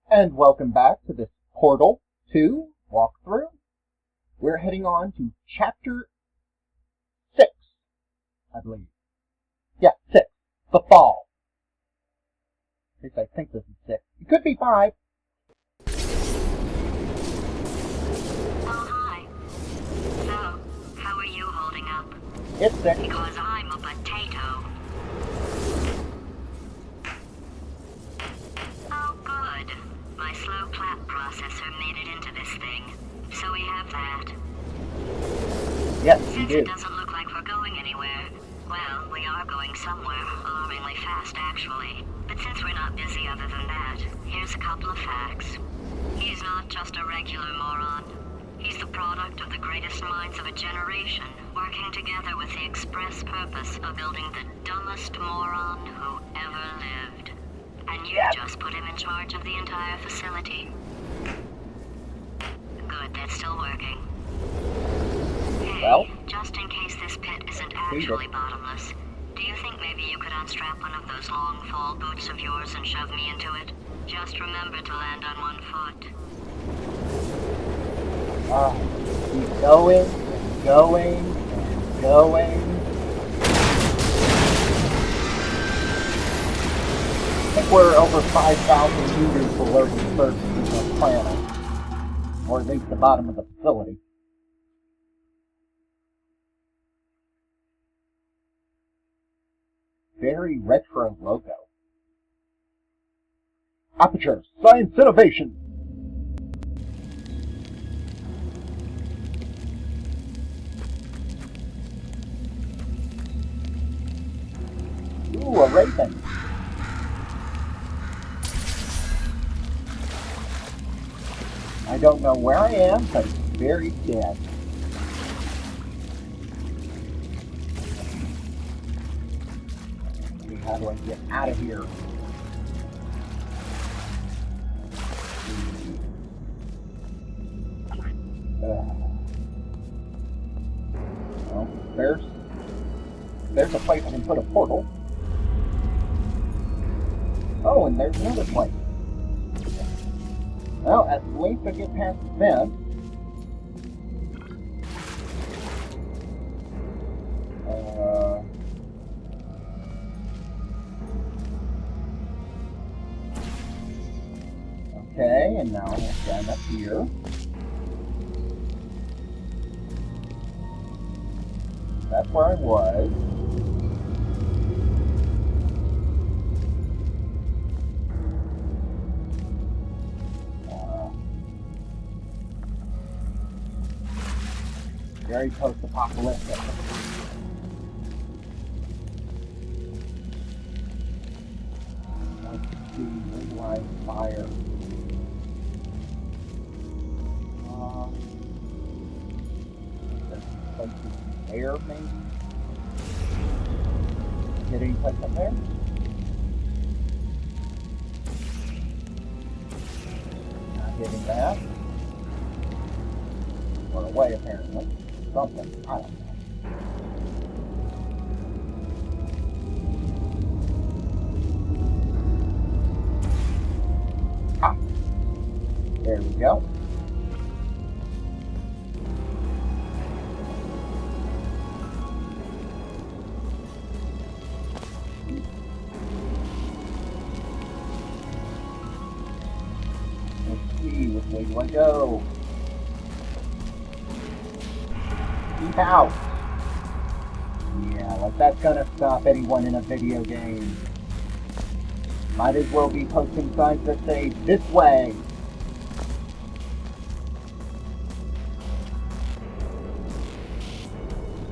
And welcome back to this Portal 2 walkthrough. We're heading on to Chapter 6, I believe. Yeah, 6. The Fall. At least I think this is 6. It could be 5. Oh, hi. So, how are you holding up? It's 6. Because I'm a potato. Oh, good. My slow clap processor made it into this thing. So we have that. Yes, we Since do. it doesn't look like we're going anywhere, well, we are going somewhere, alarmingly fast actually. But since we're not busy other than that, here's a couple of facts. He's not just a regular moron. He's the product of the greatest minds of a generation, working together with the express purpose of building the dumbest moron who ever lived. And you just put him in charge of the entire facility. Good, that's still working. Hey, Well, just in case this pit isn't actually bottomless, do you think maybe you could unstrap one of those long fall boots of yours and shove me into it? Just remember to land on one foot. Keep going, and going, and going. I think we're over 5,000 meters below the surface of the planet. Or at least the bottom of the facility. Very retro logo. Aperture, Science Innovation! Ooh, a raven. I don't know where I am, but it's very dead. How do I get out of here? Well, there's a place I can put a portal. Oh, and there's another place. Well, at least I get past the vent. Okay, and now I'm going to stand up here. That's where I was. Very post-apocalyptic. Let's see, line fire. Air, maybe? Get any place up there? Not getting that. Or away, apparently. Something. I don't know. Ah! There we go. Which way do I go? Keep out! Yeah, like that's gonna stop anyone in a video game. Might as well be posting signs that say, this way!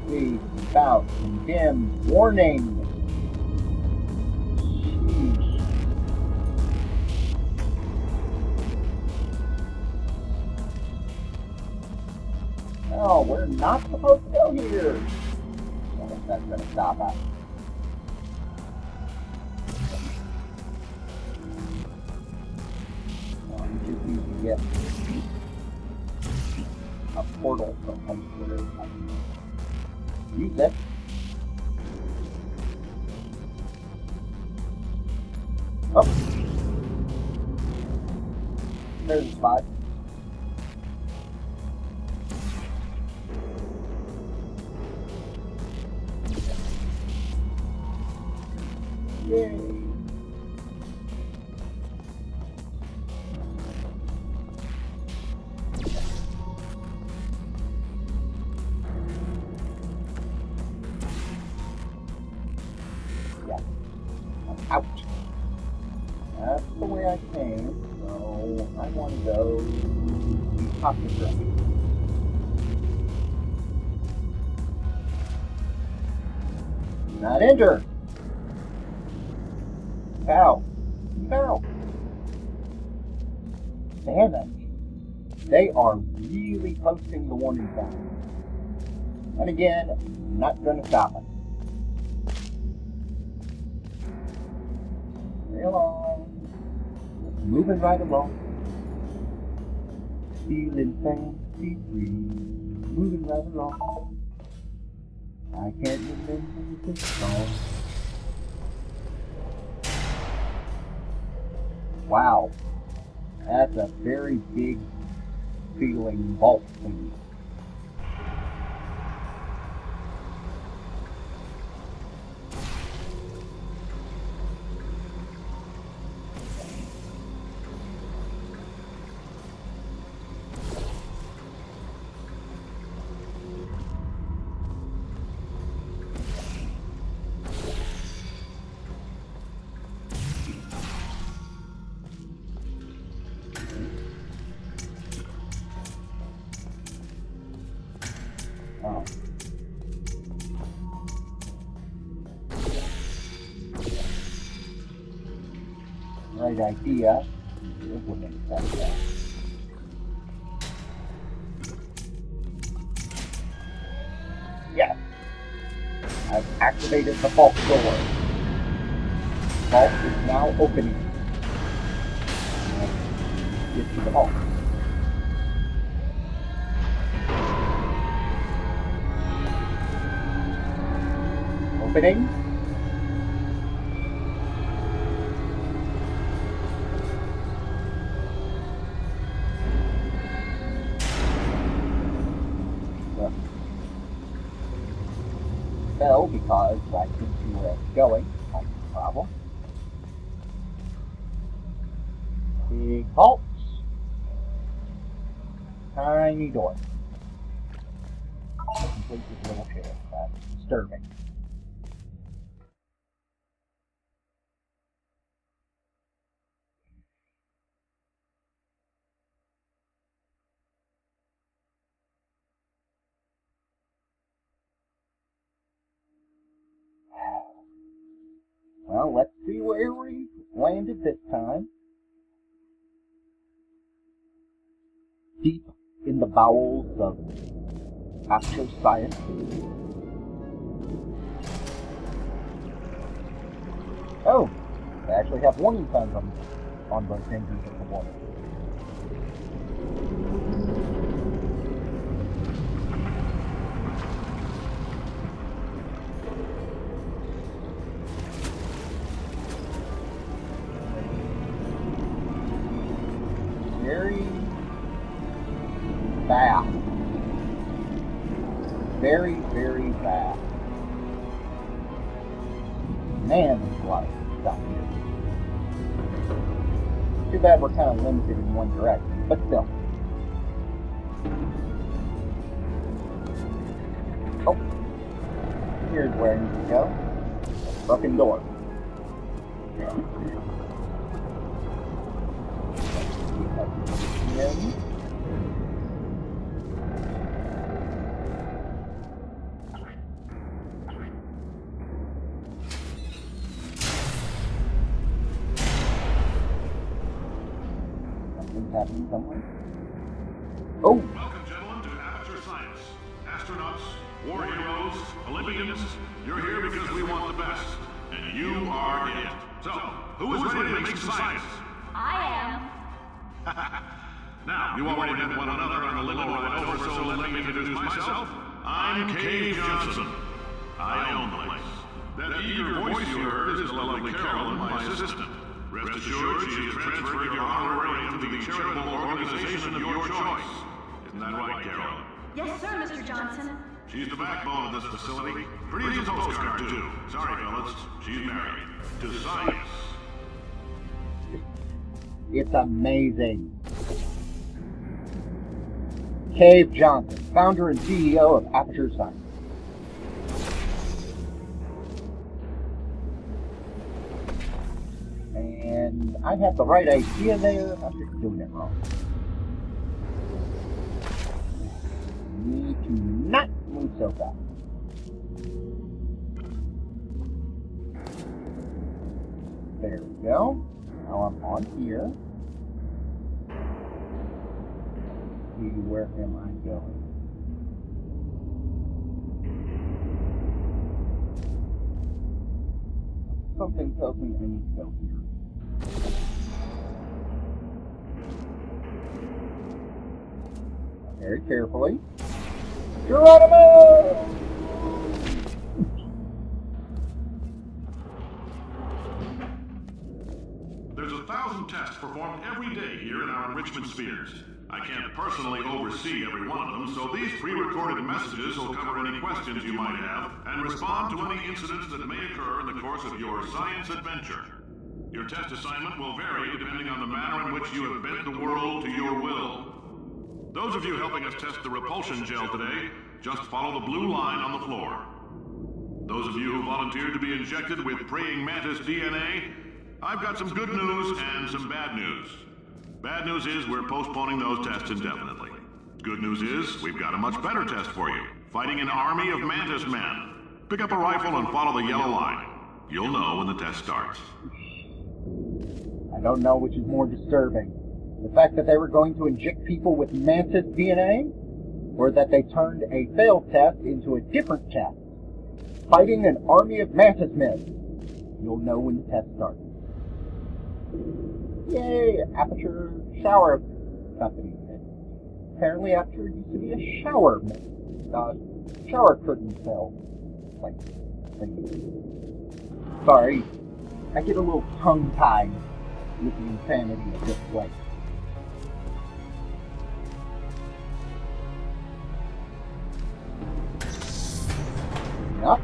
Please, keep out, condemned, warning! No, we're not supposed to go here. I think that's going to stop us. Well, we just need to get a portal someplace where I can use it. Oh. There's a spot. Yay! Yeah. I'm out. That's the way I came, so I want to go the opposite direction. Not injured. Ow. Ow. Damn it. They are really posting the warning sign. And again, not going to stop it. Right along. Moving right along. Feeling fancy free. Moving right along. I can't remember this song. Wow. That's a very big feeling vault thing. Oh. Right idea. Implement that. Yes! I've activated the vault door. The vault is now opening. Let's get to the vault. Opening. Fell because I couldn't see where I was going. That's the problem. Big vault. Tiny door. Complete with little chair. That's disturbing. Well, let's see where we landed this time. Deep in the bowels of astroscience. Oh, they actually have warning signs on both engines of the water. Very fast. Very, very fast. Man, there's a lot of stuff here. Too bad we're kind of limited in one direction, but still. Oh, here's where I need to go. A fucking door. In. Something's happening somewhere. Oh! Welcome, gentlemen, to Amateur Science. Astronauts, war heroes, Olympians, you're here because we want the best. And you are it. So, who is ready to make some science? I am. Now, you already met one another on the limo ride over, so let me introduce myself. I'm Cave Johnson. I own the place. That eager voice you heard is the lovely Carolyn, my assistant. Rest assured, she has transferred your honorarium to the charitable organization of your choice. Isn't that right, Carolyn? Yes, sir, Mr. Johnson. She's the backbone of this facility. Pretty as a postcard, too. Sorry, fellas. She's married. To science. It's amazing. Cave Johnson, founder and CEO of Aperture Science. And I had the right idea there. I'm just doing it wrong. Need to not move so fast. There we go. Now I'm on here. Where am I going? Something tells me I need to go here. Very carefully. Geronimo! There's 1,000 tests performed every day here in our enrichment spheres. I can't personally oversee every one of them, so these pre-recorded messages will cover any questions you might have and respond to any incidents that may occur in the course of your science adventure. Your test assignment will vary depending on the manner in which you have bent the world to your will. Those of you helping us test the repulsion gel today, just follow the blue line on the floor. Those of you who volunteered to be injected with praying mantis DNA, I've got some good news and some bad news. Bad news is we're postponing those tests indefinitely. Good news is we've got a much better test for you. Fighting an army of mantis men. Pick up a rifle and follow the yellow line. You'll know when the test starts. I don't know which is more disturbing. The fact that they were going to inject people with mantis DNA, or that they turned a failed test into a different test. Fighting an army of mantis men. You'll know when the test starts. Yay! Aperture Shower Company. Apparently Aperture used to be a shower curtain cell. Like, sorry, I get a little tongue-tied with the insanity of this place. Up.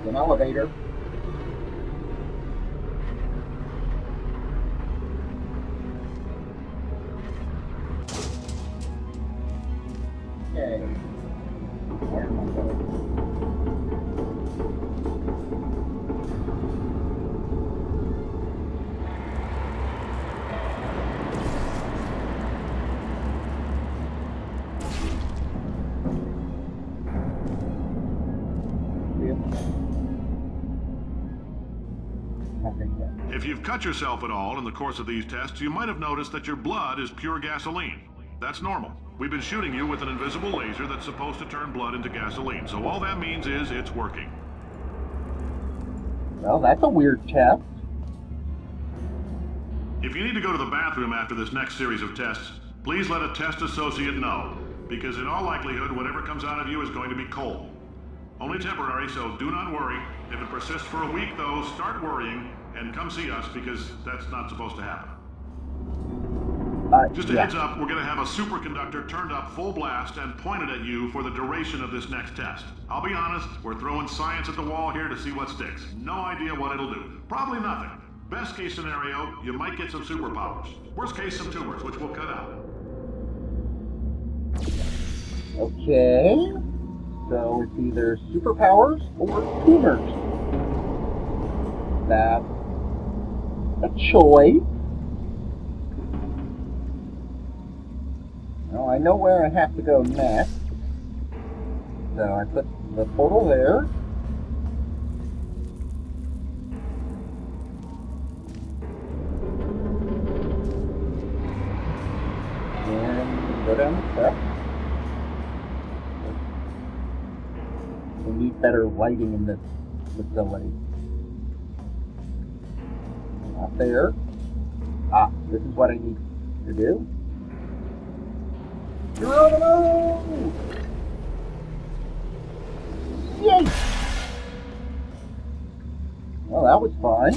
An elevator. Okay. Where am I going? If you've cut yourself at all in the course of these tests, you might have noticed that your blood is pure gasoline. That's normal. We've been shooting you with an invisible laser that's supposed to turn blood into gasoline, so all that means is it's working. Well, that's a weird test. If you need to go to the bathroom after this next series of tests, please let a test associate know, because in all likelihood, whatever comes out of you is going to be coal. Only temporary, so do not worry. If it persists for a week, though, start worrying and come see us, because that's not supposed to happen. Just a heads up, we're going to have a superconductor turned up full blast and pointed at you for the duration of this next test. I'll be honest, we're throwing science at the wall here to see what sticks. No idea what it'll do. Probably nothing. Best case scenario, you might get some superpowers. Worst case, some tumors, which we'll cut out. Okay. So it's either superpowers or tumors. That's a choice. Well, I know where I have to go next. So I put the portal there. And go down the steps. We need better lighting in this facility. Not there. Ah, this is what I need to do. Geronimo! Yay! Well, that was fun.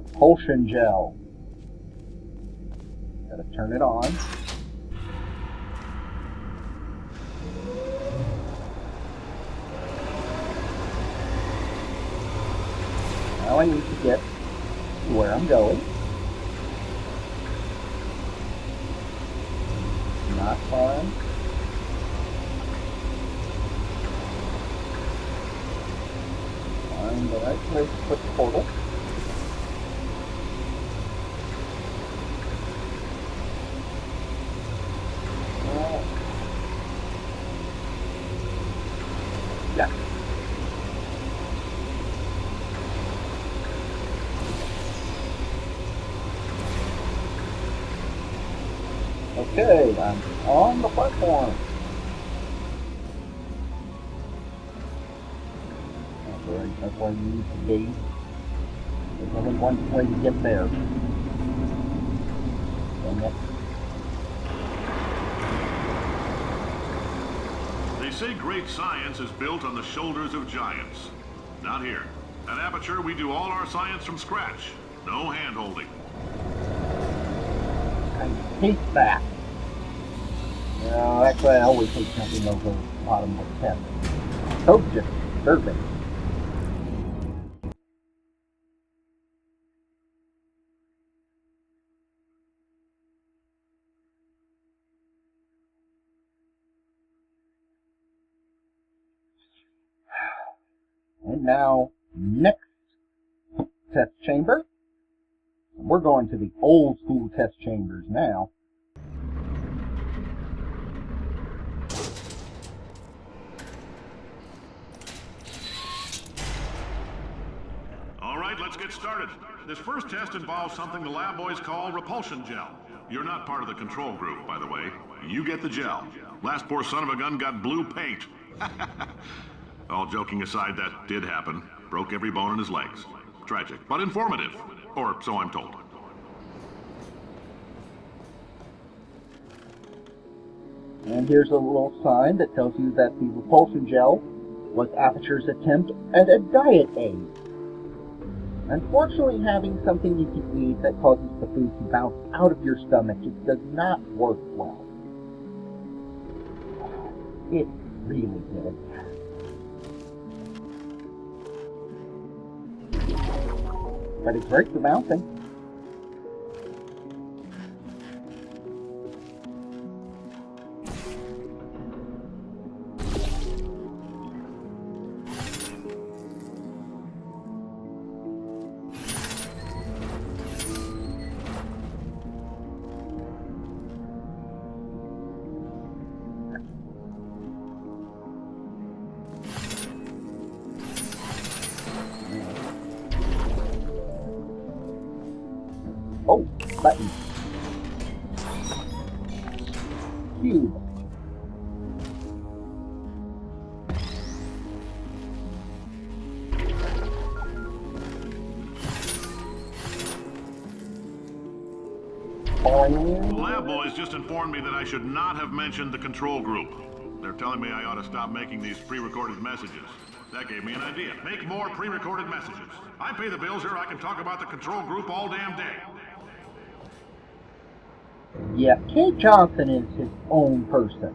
Propulsion gel. Gotta turn it on. Now I need to get to where I'm going. Not fun. Find the right place to put the portal. Yeah. Okay, I'm on the platform. That's where you need to be. There's only one way to get there. Dang it. They say great science is built on the shoulders of giants. Not here. At Aperture, we do all our science from scratch. No hand-holding. I hate that. No, actually, I always hate jumping over the bottom of the test. So just disturbing. And now, next test chamber. We're going to the old school test chambers now. All right, let's get started. This first test involves something the lab boys call repulsion gel. You're not part of the control group, by the way. You get the gel. Last poor son of a gun got blue paint. All joking aside, that did happen. Broke every bone in his legs. Tragic, but informative. Or so I'm told. And here's a little sign that tells you that the repulsion gel was Aperture's attempt at a diet aid. Unfortunately, having something you can eat that causes the food to bounce out of your stomach just does not work well. It's really good. But it's great for bouncing. Oh, button. Cube. The lab boys just informed me that I should not have mentioned the control group. They're telling me I ought to stop making these pre-recorded messages. That gave me an idea. Make more pre-recorded messages. I pay the bills here, I can talk about the control group all damn day. Yeah, Kate Johnson is his own person.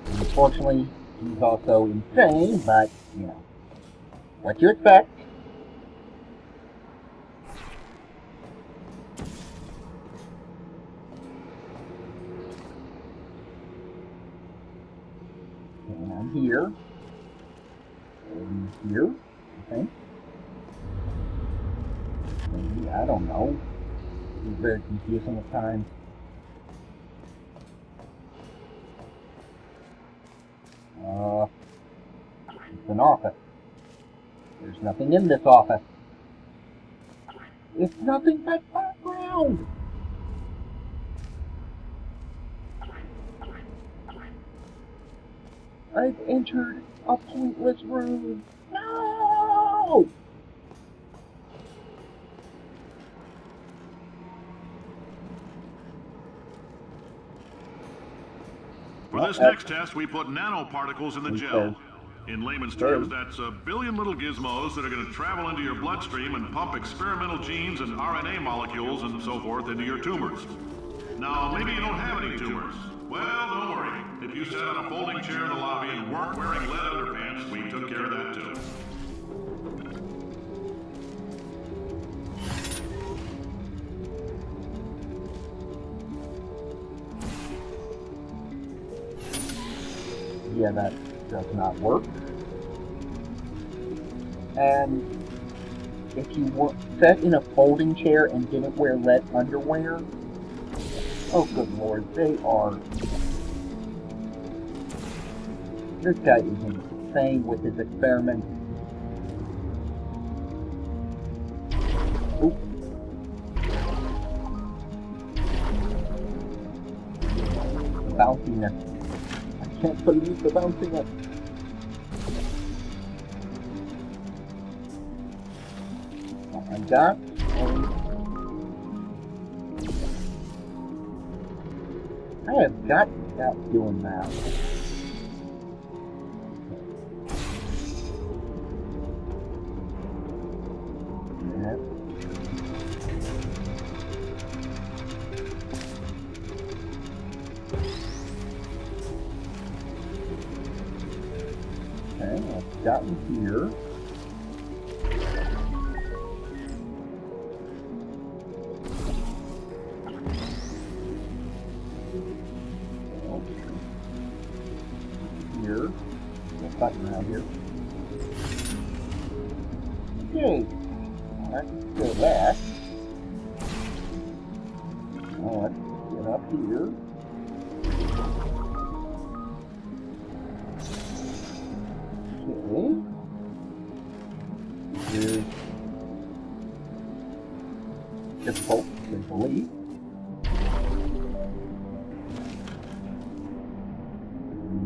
Unfortunately, he's also insane, but, you know, what you expect. And I'm here. And here, I think. Maybe, I don't know. It's very confusing at times. It's an office. There's nothing in this office. It's nothing but background. I've entered a pointless room. No! this next test, we put nanoparticles in the gel. In layman's terms, that's a billion little gizmos that are going to travel into your bloodstream and pump experimental genes and RNA molecules and so forth into your tumors. Now, maybe you don't have any tumors. Well, don't worry. If you sat on a folding chair in the lobby and weren't wearing lead underpants, we took care of that too. Yeah, that does not work. And if you were sat in a folding chair and didn't wear lead underwear, oh good lord, they are... This guy is insane with his experiments. Oop. The bounciness. I can't believe the bounciness. I got I have got to stop doing that. Yeah. Okay, I've gotten here. Button around here. Okay. Let's do that. Now let's get up here. Okay. Here's difficult to believe.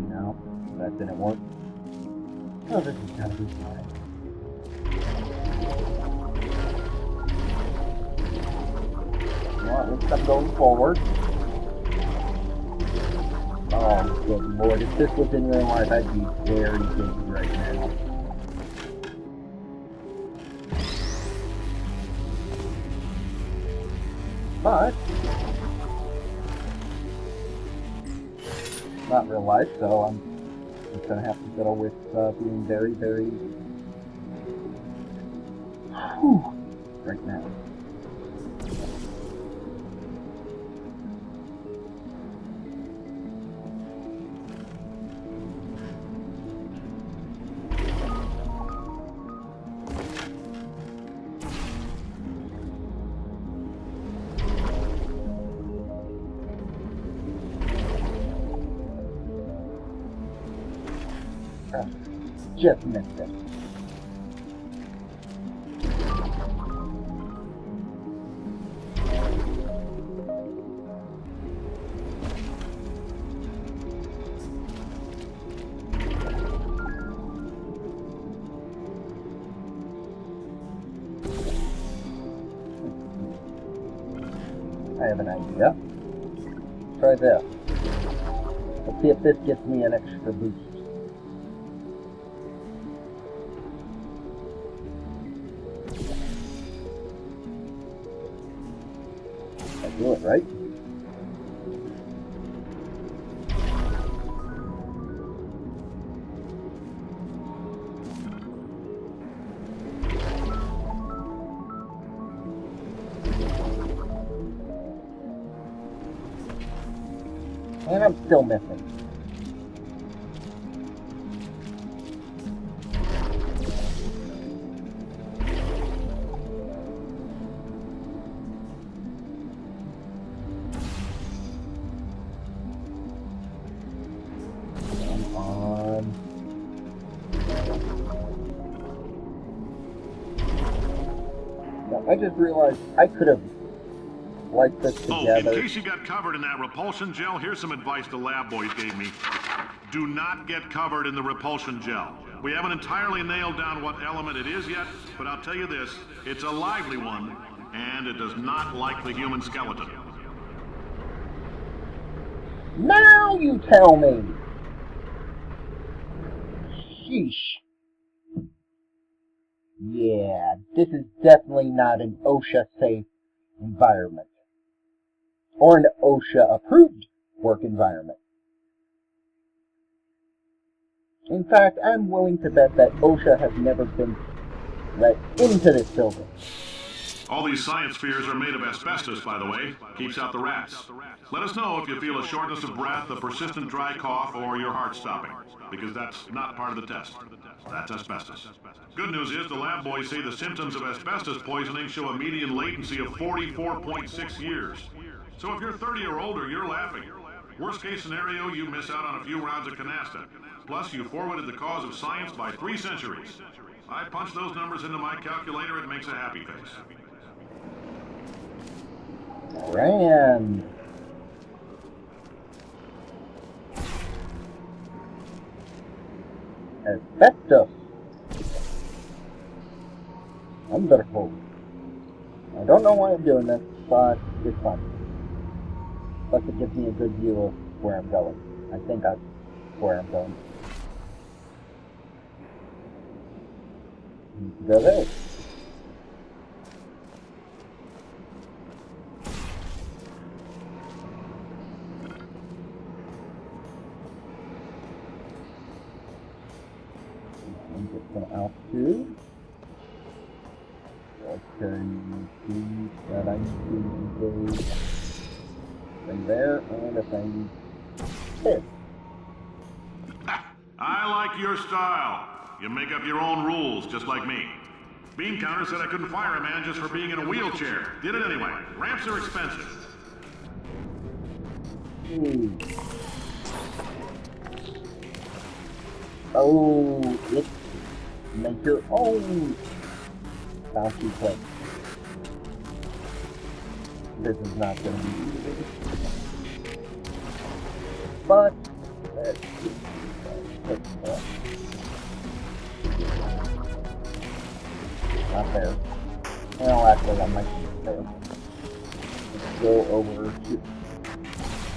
No, that didn't work. Oh, this is gotta be fine. Well, at least I'm going forward. Oh, good lord. If this was in real life, I'd be very busy right now. But not real life, so I'm just gonna have to go with being very, very right now. Just missed it. I have an idea. Try this. Let's see if this gets me an extra boost. Do it, right? And I'm still missing. I just realized I could have like this together. Oh, in case you got covered in that repulsion gel, here's some advice the lab boys gave me. Do not get covered in the repulsion gel. We haven't entirely nailed down what element it is yet, but I'll tell you this, it's a lively one, and it does not like the human skeleton. No! Now you tell me. Sheesh. Yeah, this is definitely not an OSHA-safe environment. Or an OSHA-approved work environment. In fact, I'm willing to bet that OSHA has never been let into this building. All these science spheres are made of asbestos, by the way. Keeps out the rats. Let us know if you feel a shortness of breath, a persistent dry cough, or your heart stopping, because that's not part of the test. That's asbestos. Good news is the lab boys say the symptoms of asbestos poisoning show a median latency of 44.6 years. So if you're 30 or older, you're laughing. Worst case scenario, you miss out on a few rounds of canasta. Plus, you forwarded the cause of science by 3 centuries. I punch those numbers into my calculator, it makes a happy face. Grand. Asbestos. Wonderful. I don't know why I'm doing this, but it's fun. Plus it gives me a good view of where I'm going. I think that's where I'm going. Need to go there. And get some altitude. Okay, you see that I need to go thing there and a thing there. I like your style. You make up your own rules, just like me. Bean counter said I couldn't fire a man just for being in a wheelchair. Did it anyway. Ramps are expensive. Oh, it's make your own bouncy place. This is not going to be easy. But, let's see. Not there. Well, actually, I might be there. Let's go over here.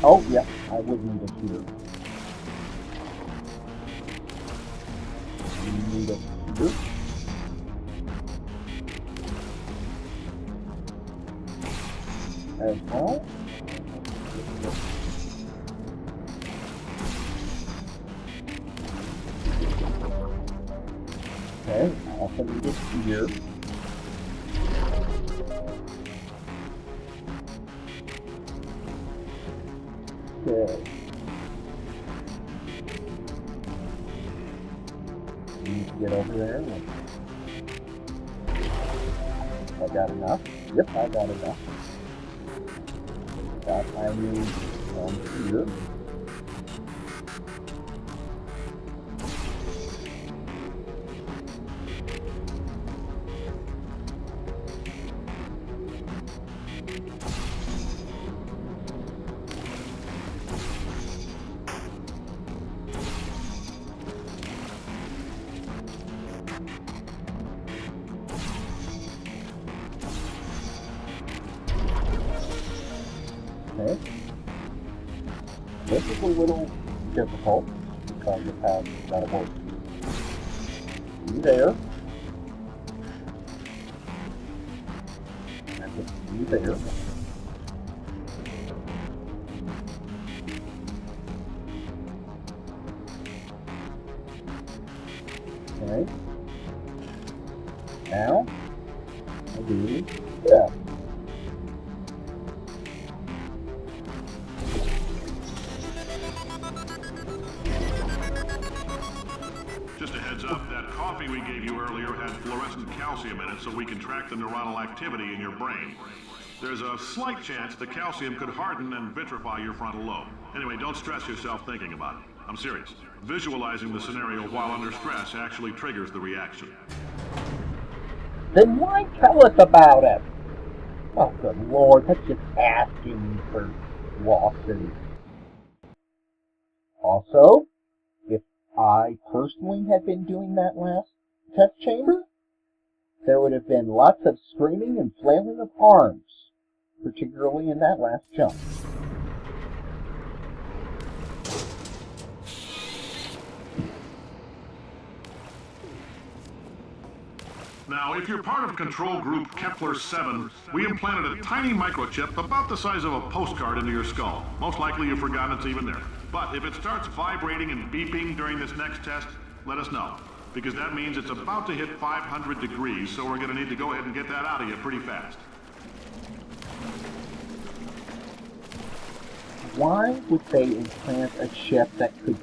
Oh, yeah, I would need it here. We need it here. As well. Okay, I also need it here. Okay. Need to get over there. I got enough. Yep, I got enough. That I need from here. Okay. This is a little difficult because it has got to work. You there. And just you there. Okay. Now, I do that. Just a heads up, that coffee we gave you earlier had fluorescent calcium in it so we can track the neuronal activity in your brain. There's a slight chance the calcium could harden and vitrify your frontal lobe. Anyway, don't stress yourself thinking about it. I'm serious. Visualizing the scenario while under stress actually triggers the reaction. Then why tell us about it? Oh, good Lord, that's just asking for lawsuits. Also, if I personally had been doing that last test chamber, there would have been lots of screaming and flailing of arms, particularly in that last jump. Now, if you're part of Control Group Kepler-7, we implanted a tiny microchip about the size of a postcard into your skull. Most likely you've forgotten it's even there. But if it starts vibrating and beeping during this next test, let us know. Because that means it's about to hit 500 degrees, so we're going to need to go ahead and get that out of you pretty fast. Why would they implant a chip that could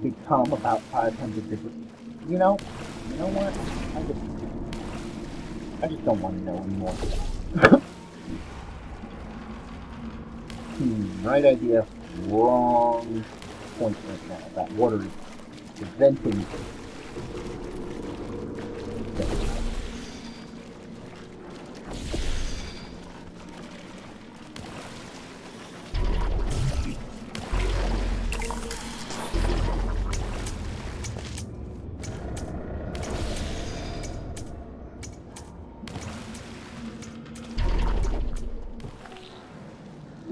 become about 500 degrees? You know what? I just don't want to know anymore. Right idea, wrong point right now. That water is venting.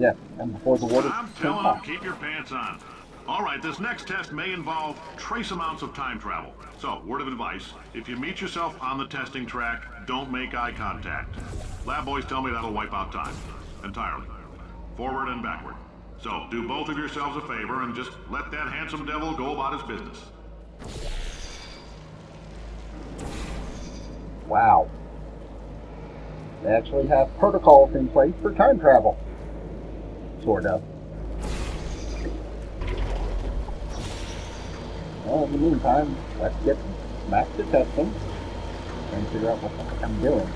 Yes, and before the water I'm telling them, keep your pants on. All right, this next test may involve trace amounts of time travel. So, word of advice, if you meet yourself on the testing track, don't make eye contact. Lab boys tell me that'll wipe out time. Entirely. Forward and backward. So, do both of yourselves a favor and just let that handsome devil go about his business. Wow. They actually have protocols in place for time travel. Sort of. Well, in the meantime, let's get back to testing and figure out what the heck I'm doing.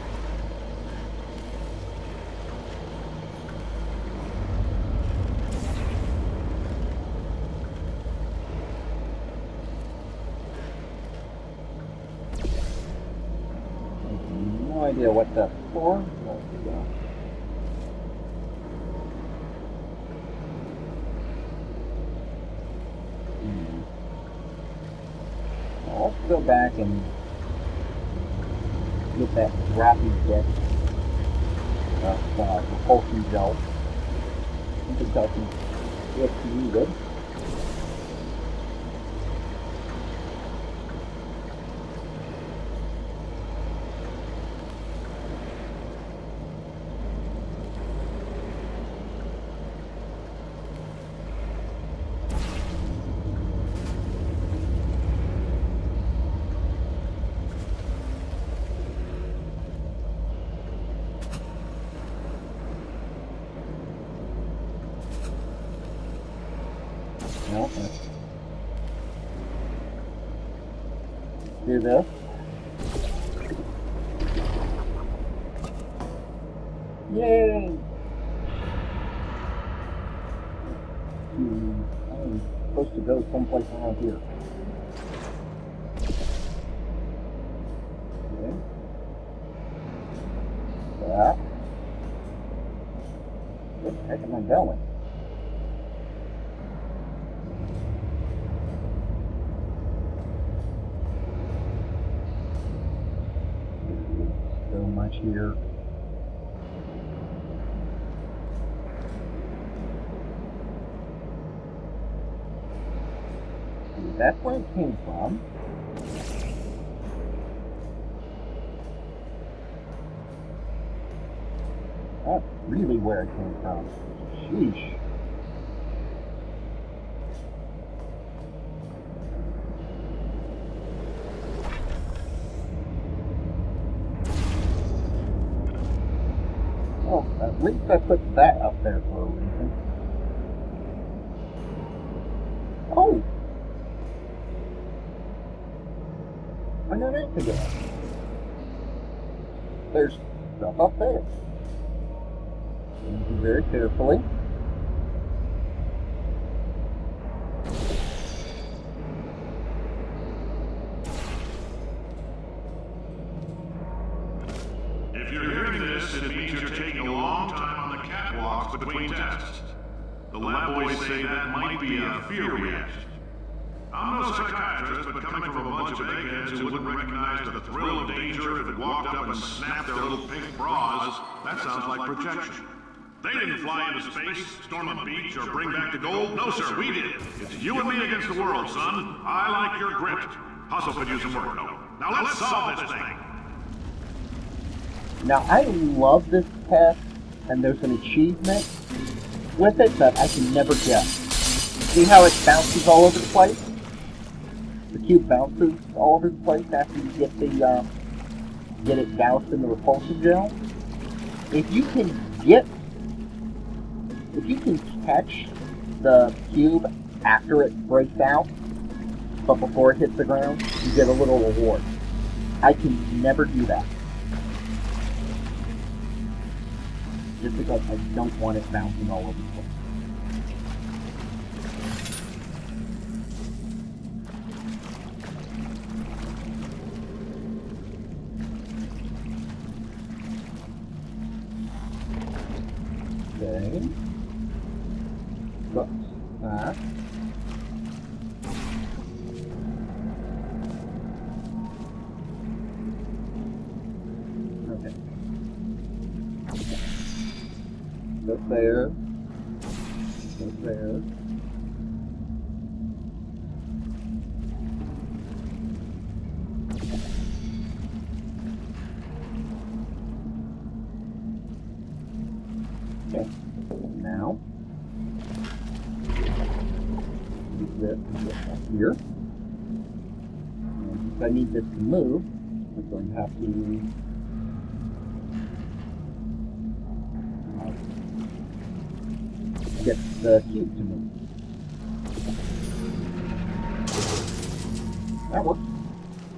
No idea what that's for. Let's go back and get that crappy bit of propulsion gel. I think it doesn't if needed. No, do this. Yay! I'm supposed to go someplace around here. Okay. That. Where the heck am I going? So much here. That's where it came from. That's really where it came from. Sheesh. Well, at least I put that up there for a reason. Oh! I know that to go. There's stuff up there. Listen very carefully. If you're hearing this, it means you're taking a long time on the catwalks between tests. The lab boys say that might be a fear reaction. I'm no psychiatrist, but coming from a bunch of eggheads who wouldn't recognize the thrill of danger if it walked up and snapped their little pink bras, that sounds like projection. They didn't fly into space, storm a beach, or bring back the gold. No, sir, we did. It's you and me against the world, son. I like your grit. Hustle could use some work, though. Now let's solve this thing. Now, I love this test, and there's an achievement with it that I can never get. See how it bounces all over the place? The cube bounces all over the place after you get it doused in the repulsion gel. If you can catch the cube after it breaks out, but before it hits the ground, you get a little reward. I can never do that. Just because I don't want it bouncing all over the place. Okay. Got that. Okay. That's there. That's there. Okay. Now, use this and get up here. And since I need this to move, I'm going to have to get the cube to move. That works.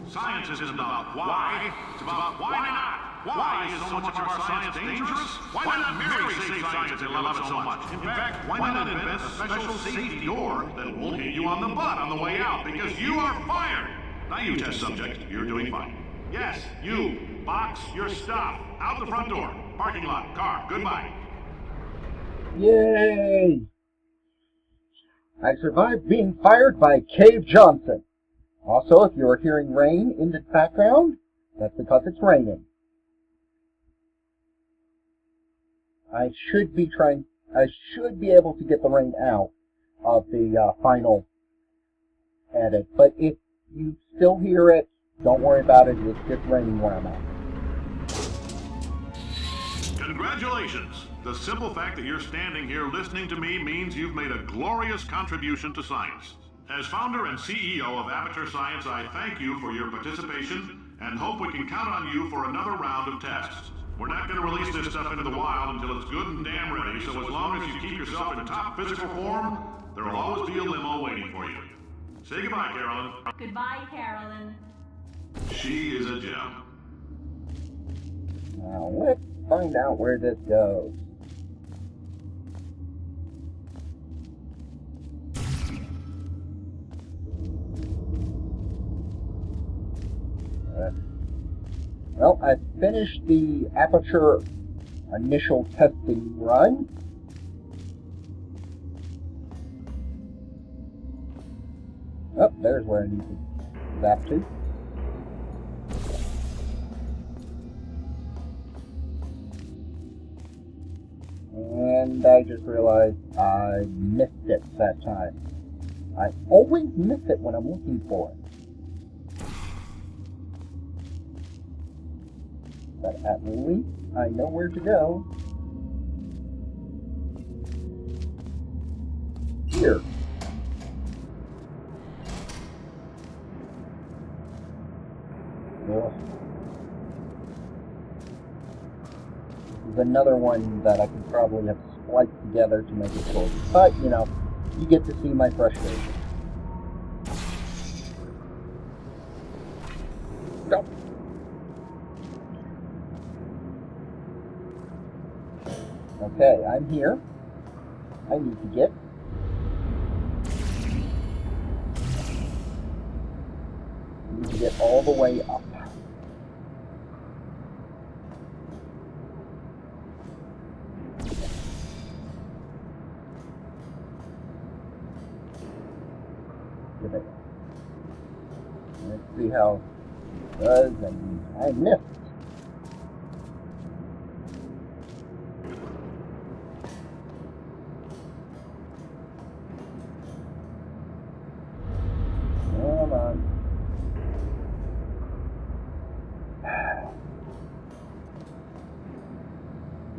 Science isn't about why, it's about why not. Why is so much of our science dangerous? Why not merely save science and love it so much? In fact, why not invent a special safety door that won't hit you on the butt on the way out, because you are fired? Now you test subject, you're doing fine. Yes, you, box your stuff. Out the front door. Parking lot, car, goodbye. Yay! I survived being fired by Cave Johnson. Also, if you're hearing rain in the background, that's because it's raining. I should be able to get the rain out of the final edit, but if you still hear it, don't worry about it, it's just raining where I'm at. Congratulations! The simple fact that you're standing here listening to me means you've made a glorious contribution to science. As founder and CEO of Aperture Science, I thank you for your participation and hope we can count on you for another round of tests. We're not going to release this stuff into the wild until it's good and damn ready, so as long as you keep yourself in top physical form, there will always be a limo waiting for you. Say goodbye, Carolyn. Goodbye, Carolyn. She is a gem. Now let's find out where this goes. Well, I finished the Aperture initial testing run. Oh, there's where I need to zap to. And I just realized I missed it that time. I always miss it when I'm looking for it. But at least I know where to go. Here. Ugh. This is another one that I could probably have spliced together to make it short. But, you know, you get to see my frustration. Go. Okay, I'm here. I need to get all the way up. Give it. Let's see how it does, and I missed. Come on.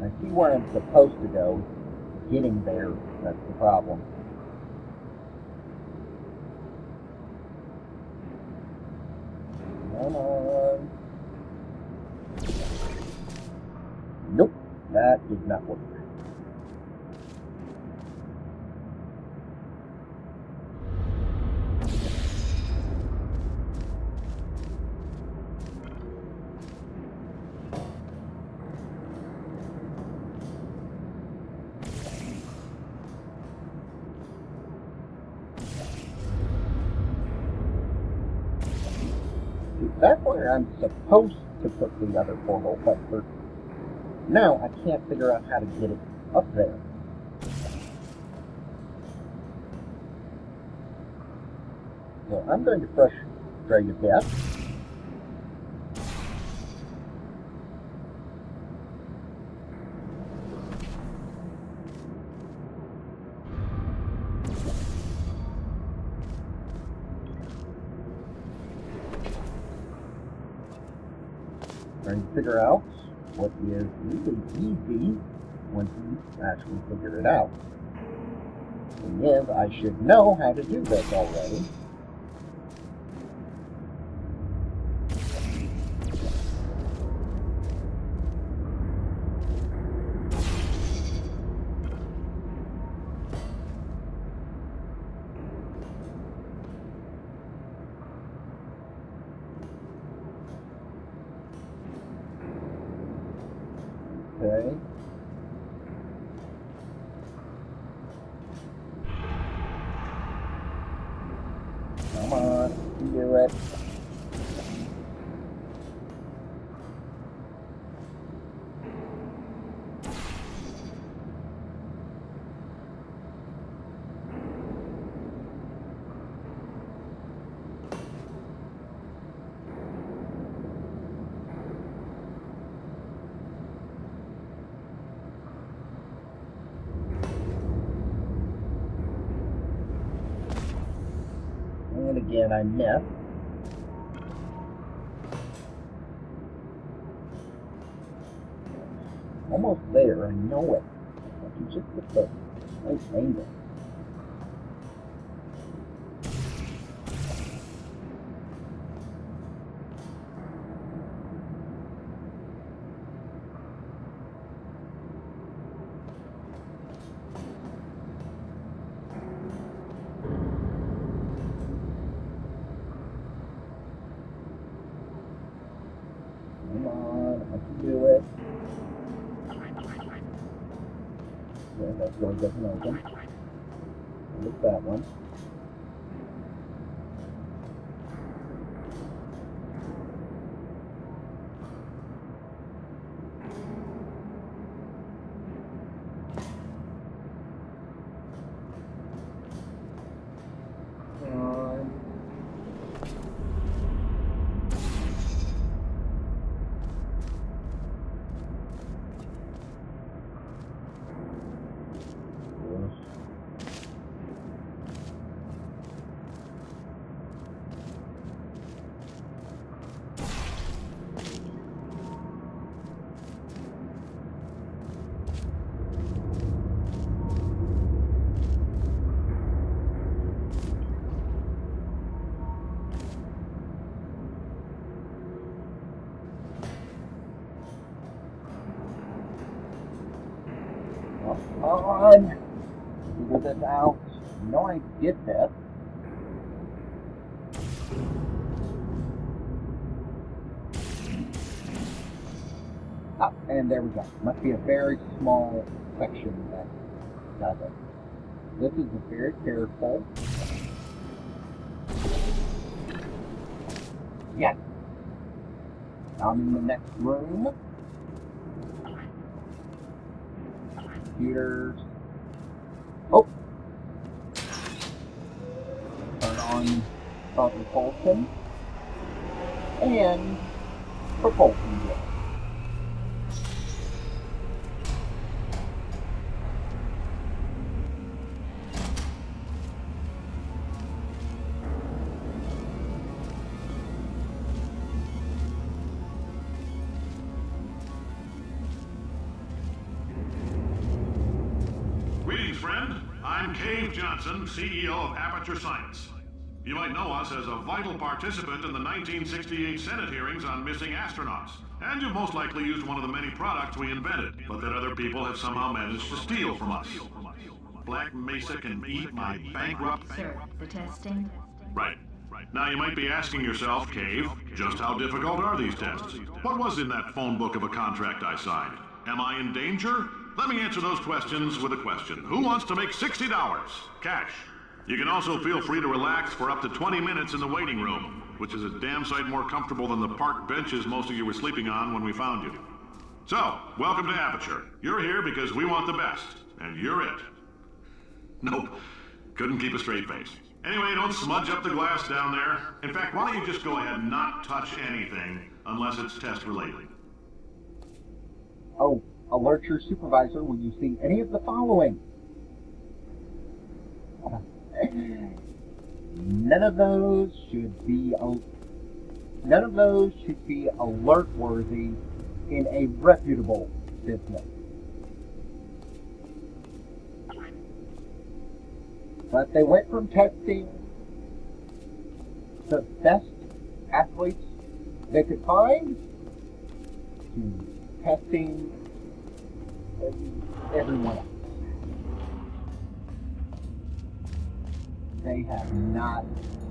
I see where I'm supposed to go. Getting there, that's the problem. Come on. Nope, that did not work. That's where I'm supposed to put the other portal, but for now I can't figure out how to get it up there. So I'm going to frustrate a bit. Trying to figure out what is really easy once you actually figure it out. Thing is, I should know how to do this already. Okay. Come on, you can do it. And again, I missed. Almost there, I know it. I can just get the right angle. Come on, I can do it. Yeah, that door doesn't open. Look that one. Come on! Figure this out. You know I did this. Ah, and there we go. Must be a very small section that does it. This is very careful. Yes! Now I'm in the next room. Computers. Oh! Turn on propulsion. And propulsion gear. I'm Cave Johnson, CEO of Aperture Science. You might know us as a vital participant in the 1968 Senate hearings on missing astronauts. And you've most likely used one of the many products we invented, but that other people have somehow managed to steal from us. Black Mesa can eat my bankrupt... Sir, the testing. Right. Now you might be asking yourself, Cave, just how difficult are these tests? What was in that phone book of a contract I signed? Am I in danger? Let me answer those questions with a question. Who wants to make $60? Cash. You can also feel free to relax for up to 20 minutes in the waiting room, which is a damn sight more comfortable than the park benches most of you were sleeping on when we found you. So, welcome to Aperture. You're here because we want the best, and you're it. Nope, couldn't keep a straight face. Anyway, don't smudge up the glass down there. In fact, why don't you just go ahead and not touch anything unless it's test related. Oh, alert your supervisor when you see any of the following. None of those should be alert worthy in a reputable business. But they went from testing the best athletes they could find to testing everyone else. They have not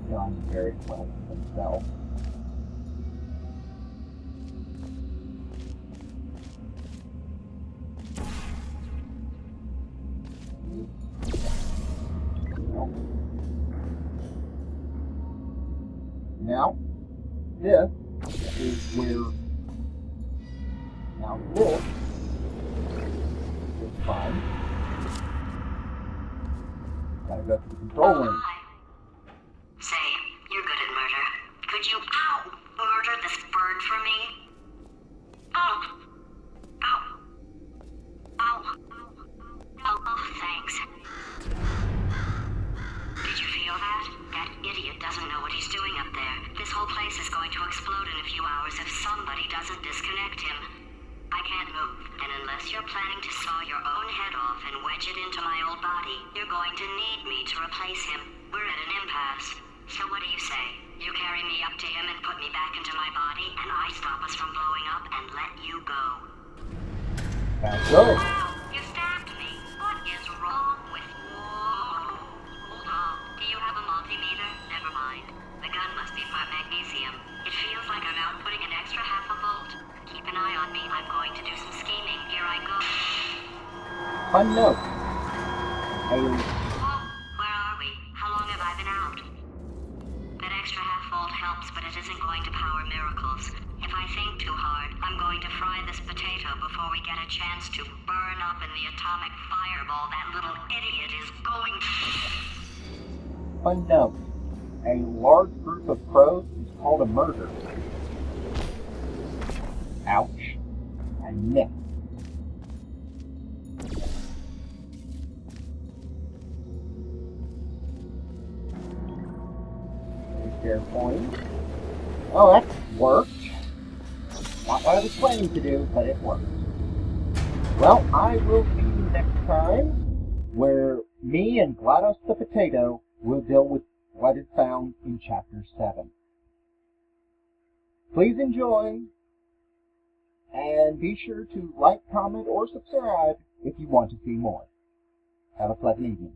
done very well with themselves. Now, this is where, now this is fun. Gotta go to the control room. Say, you're good at murder. Could you, murder this bird for me? Ow! Oh, thanks. Did you feel that? That idiot doesn't know what he's doing up there. This whole place is going to explode in a few hours if somebody doesn't disconnect him. I can't move, and unless you're planning to saw your own head off and wedge it into my old body, you're going to need me to replace him. We're at an impasse. So what do you say? You carry me up to him and put me back into my body, and I stop us from blowing up and let you go. That's good. Ow! You stabbed me. What is wrong with you? Hold on. Do you have a multimeter? Never mind. The gun must be part magnesium. It feels like I'm outputting an extra half a volt. Keep an eye on me. I'm going to do some scheming. Here I go. Fun note. Whoa, where are we? How long have I been out? That extra half volt helps, but it isn't going to power miracles. If I think too hard, I'm going to fry this potato before we get a chance to burn up in the atomic fireball that little idiot is going to... Fun note. A large group of crows is called a murder. Ouch. I missed. Fair point. Oh, that worked. Not what I was planning to do, but it worked. Well, I will see you next time, where me and GLaDOS the potato will deal with what is found in Chapter 7. Please enjoy, and be sure to like, comment, or subscribe if you want to see more. Have a pleasant evening.